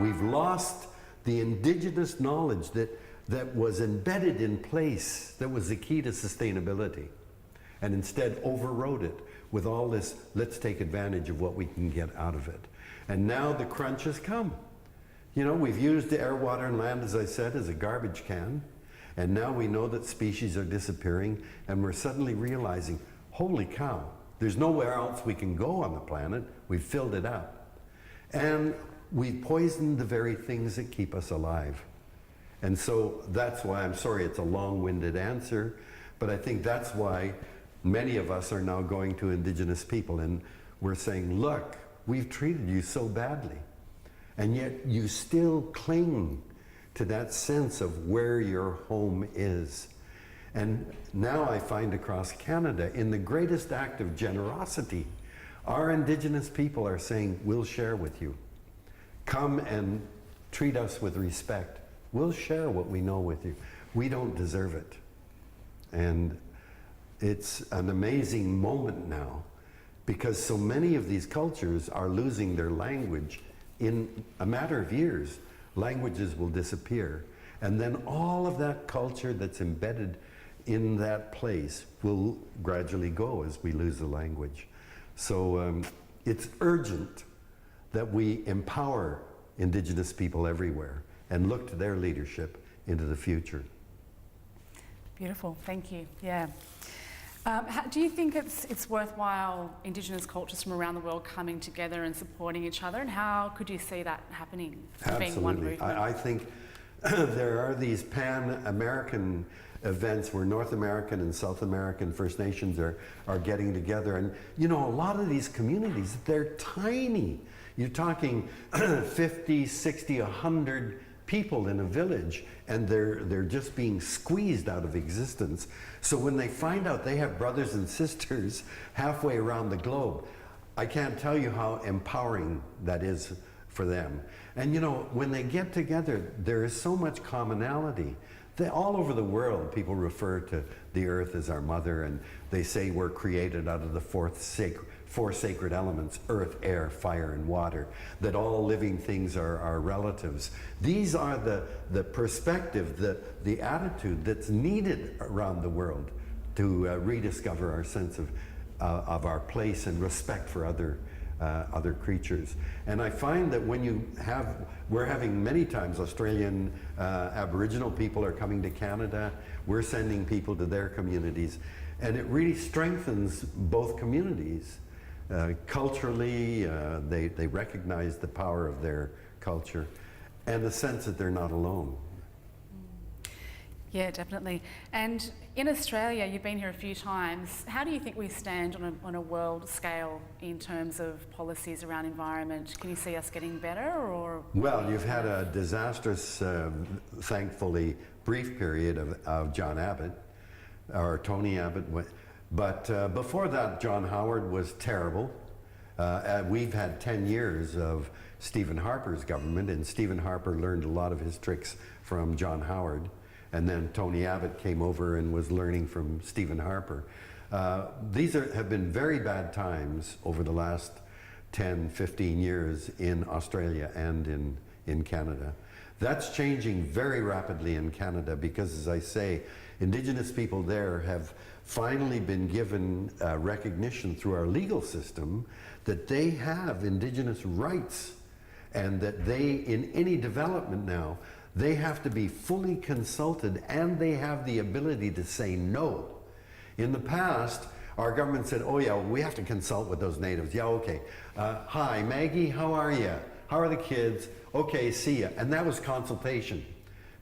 We've lost the indigenous knowledge that was embedded in place, that was the key to sustainability, and instead overrode it with all this, let's take advantage of what we can get out of it. And now the crunch has come. You know, we've used the air, water, and land, as I said, as a garbage can, and now we know that species are disappearing, and we're suddenly realizing, holy cow, there's nowhere else we can go on the planet. We've filled it up. And we've poisoned the very things that keep us alive. And so that's why, I'm sorry it's a long-winded answer, but I think that's why many of us are now going to Indigenous people and we're saying, look, we've treated you so badly, and yet you still cling to that sense of where your home is. And now I find across Canada, in the greatest act of generosity, our Indigenous people are saying, we'll share with you. Come and treat us with respect. We'll share what we know with you. We don't deserve it. And it's an amazing moment now, because so many of these cultures are losing their language. In a matter of years, languages will disappear. And then all of that culture that's embedded in that place will gradually go as we lose the language. So it's urgent that we empower Indigenous people everywhere and look to their leadership into the future. Beautiful, thank you. Yeah. Do you think it's worthwhile Indigenous cultures from around the world coming together and supporting each other? And how could you see that happening? Absolutely. Being one movement? I think there are these pan-American events where North American and South American First Nations are getting together. And you know, a lot of these communities, they're tiny. You're talking 50, 60, 100 people in a village, and they're just being squeezed out of existence. So when they find out they have brothers and sisters halfway around the globe, I can't tell you how empowering that is for them. And you know, when they get together, there is so much commonality. All over the world, people refer to the earth as our mother, and they say we're created out of the four sacred elements: earth, air, fire, and water, that all living things are relatives. These are the perspective, the attitude that's needed around the world to rediscover our sense of our place and respect for other creatures. And I find that when we're having many times Australian Aboriginal people are coming to Canada, we're sending people to their communities, and it really strengthens both communities. Culturally, they recognize the power of their culture and the sense that they're not alone. Yeah, definitely. And in Australia, you've been here a few times. How do you think we stand on a world scale in terms of policies around environment? Can you see us getting better, or? Well, you've had a disastrous, thankfully, brief period of John Abbott, or Tony Abbott. But before that, John Howard was terrible. We've had 10 years of Stephen Harper's government, and Stephen Harper learned a lot of his tricks from John Howard. And then Tony Abbott came over and was learning from Stephen Harper. These have been very bad times over the last 10, 15 years in Australia and in Canada. That's changing very rapidly in Canada because, as I say, Indigenous people there have finally been given recognition through our legal system that they have Indigenous rights, and that they, in any development now, they have to be fully consulted, and they have the ability to say no. In the past, our government said, oh yeah, we have to consult with those natives. Yeah, okay. Hi, Maggie, how are you? How are the kids? Okay, see ya. And that was consultation.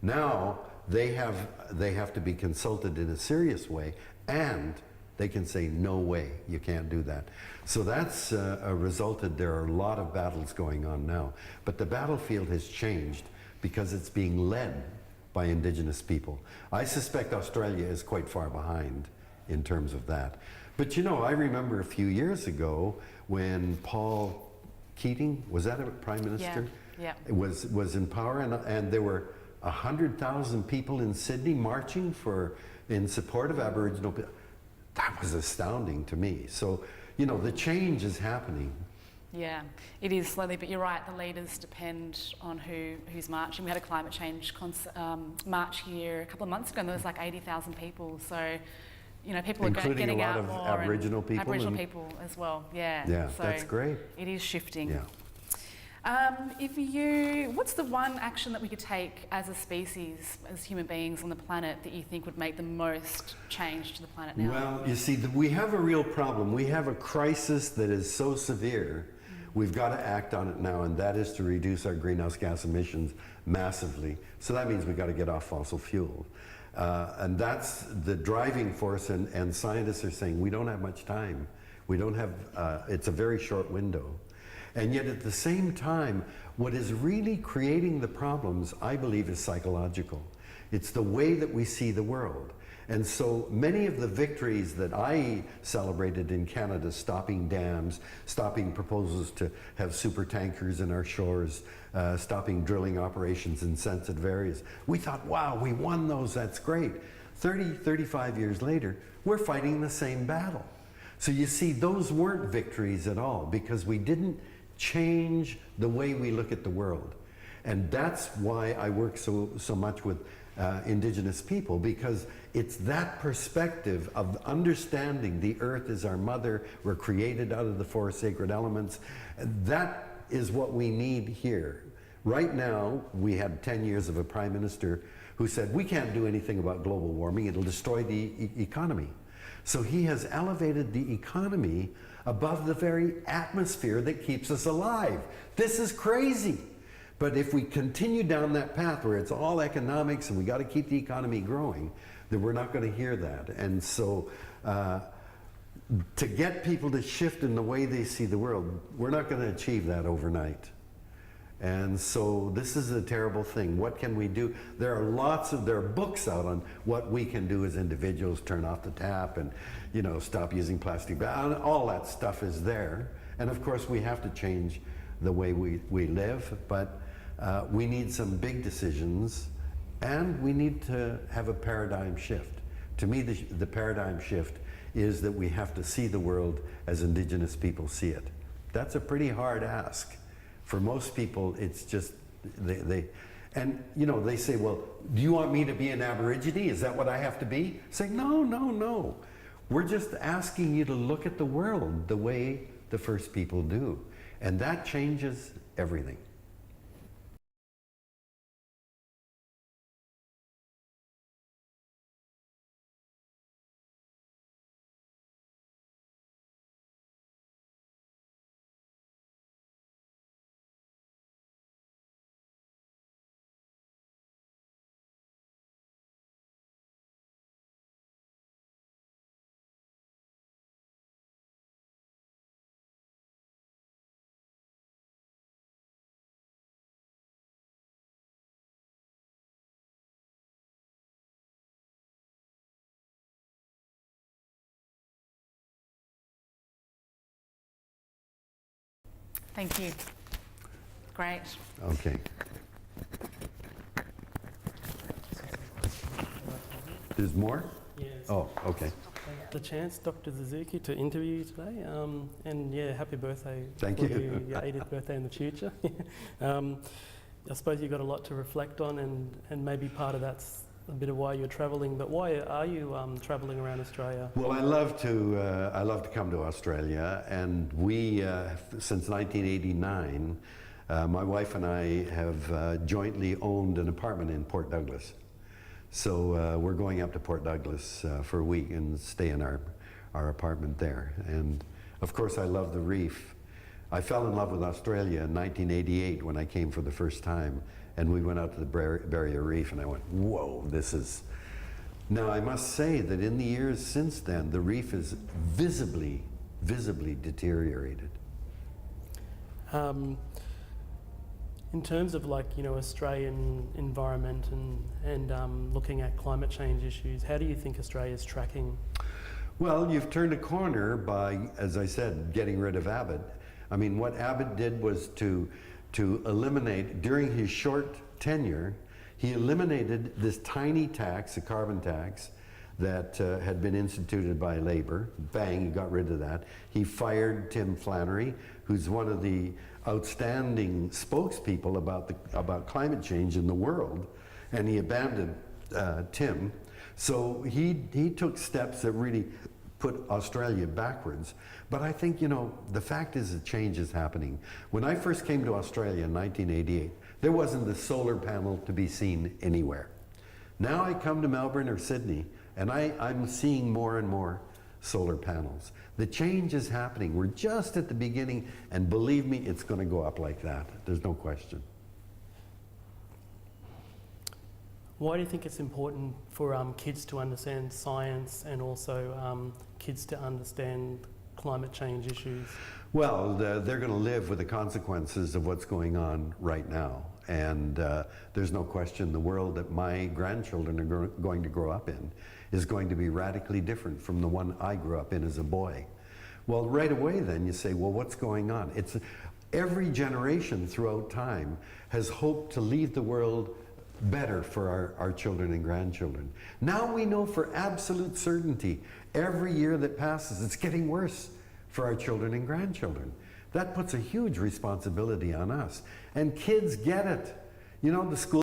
Now, they have to be consulted in a serious way, and they can say, no way, you can't do that. So that's resulted, there are a lot of battles going on now. But the battlefield has changed because it's being led by Indigenous people. I suspect Australia is quite far behind in terms of that. But you know, I remember a few years ago when Paul Keating, was that a prime minister? Yeah. Was in power, and there were 100,000 people in Sydney marching in support of Aboriginal people. That was astounding to me. So, you know, the change is happening. Yeah, it is slowly, but you're right, the leaders depend on who's marching. We had a climate change march here a couple of months ago, and there was like 80,000 people. So, you know, people Including are getting a lot out of more. Aboriginal people. Aboriginal people as well, yeah. Yeah, so that's great. It is shifting. Yeah. What's the one action that we could take as a species, as human beings on the planet, that you think would make the most change to the planet now? Well, you see, we have a real problem. We have a crisis that is so severe. We've got to act on it now, and that is to reduce our greenhouse gas emissions massively. So that means we've got to get off fossil fuel. And that's the driving force, and scientists are saying we don't have much time. We don't have, it's a very short window. And yet at the same time, what is really creating the problems, I believe, is psychological. It's the way that we see the world. And so many of the victories that I celebrated in Canada, stopping dams, stopping proposals to have super tankers in our shores, stopping drilling operations in sensitive areas, we thought, wow, we won those, that's great. 30, 35 years later, we're fighting the same battle. So you see, those weren't victories at all, because we didn't change the way we look at the world. And that's why I work so much with Indigenous people, because it's that perspective of understanding the earth is our mother, we're created out of the four sacred elements. That is what we need here. Right now, we had 10 years of a prime minister who said, we can't do anything about global warming, it'll destroy the economy. So he has elevated the economy above the very atmosphere that keeps us alive. This is crazy. But if we continue down that path where it's all economics and we got to keep the economy growing, then we're not going to hear that. And so to get people to shift in the way they see the world, we're not going to achieve that overnight. And so this is a terrible thing. What can we do? There are books out on what we can do as individuals, turn off the tap and, you know, stop using plastic bags. All that stuff is there. And of course we have to change the way we live, but we need some big decisions, and we need to have a paradigm shift. To me, the paradigm shift is that we have to see the world as Indigenous people see it. That's a pretty hard ask. For most people, it's just, and you know, they say, well, do you want me to be an Aborigine? Is that what I have to be? Say, no, no, no. We're just asking you to look at the world the way the first people do. And that changes everything. Thank you. Great. Okay. There's more? Yes. Oh, okay. The chance, Dr. Suzuki, to interview you today, and yeah, happy birthday. Thank for you. Your 80th birthday in the future. I suppose you've got a lot to reflect on, and maybe part of that's a bit of why you're travelling. But why are you travelling around Australia? Well, I love to come to Australia, and we, since 1989, my wife and I have jointly owned an apartment in Port Douglas. So we're going up to Port Douglas for a week and stay in our apartment there. And of course, I love the reef. I fell in love with Australia in 1988 when I came for the first time, and we went out to the Barrier Reef, and I went, whoa, this is... Now, I must say that in the years since then, the reef is visibly deteriorated. In terms of, like, you know, Australian environment and looking at climate change issues, how do you think Australia's tracking? Well, you've turned a corner by, as I said, getting rid of Abbott. I mean, what Abbott did was to eliminate, during his short tenure, he eliminated this tiny tax, a carbon tax, that had been instituted by Labor. Bang, he got rid of that. He fired Tim Flannery, who's one of the outstanding spokespeople about climate change in the world, and he abandoned Tim. So he took steps that really put Australia backwards. But I think, you know, the fact is that change is happening. When I first came to Australia in 1988, there wasn't a solar panel to be seen anywhere. Now I come to Melbourne or Sydney, and I'm seeing more and more solar panels. The change is happening. We're just at the beginning, and believe me, it's going to go up like that. There's no question. Why do you think it's important for kids to understand science and also kids to understand climate change issues? Well, they're going to live with the consequences of what's going on right now. And there's no question the world that my grandchildren are going to grow up in is going to be radically different from the one I grew up in as a boy. Well, right away then you say, well, what's going on? It's every generation throughout time has hoped to leave the world better for our children and grandchildren. Now we know for absolute certainty, every year that passes, it's getting worse for our children and grandchildren. That puts a huge responsibility on us. And kids get it. You know, the school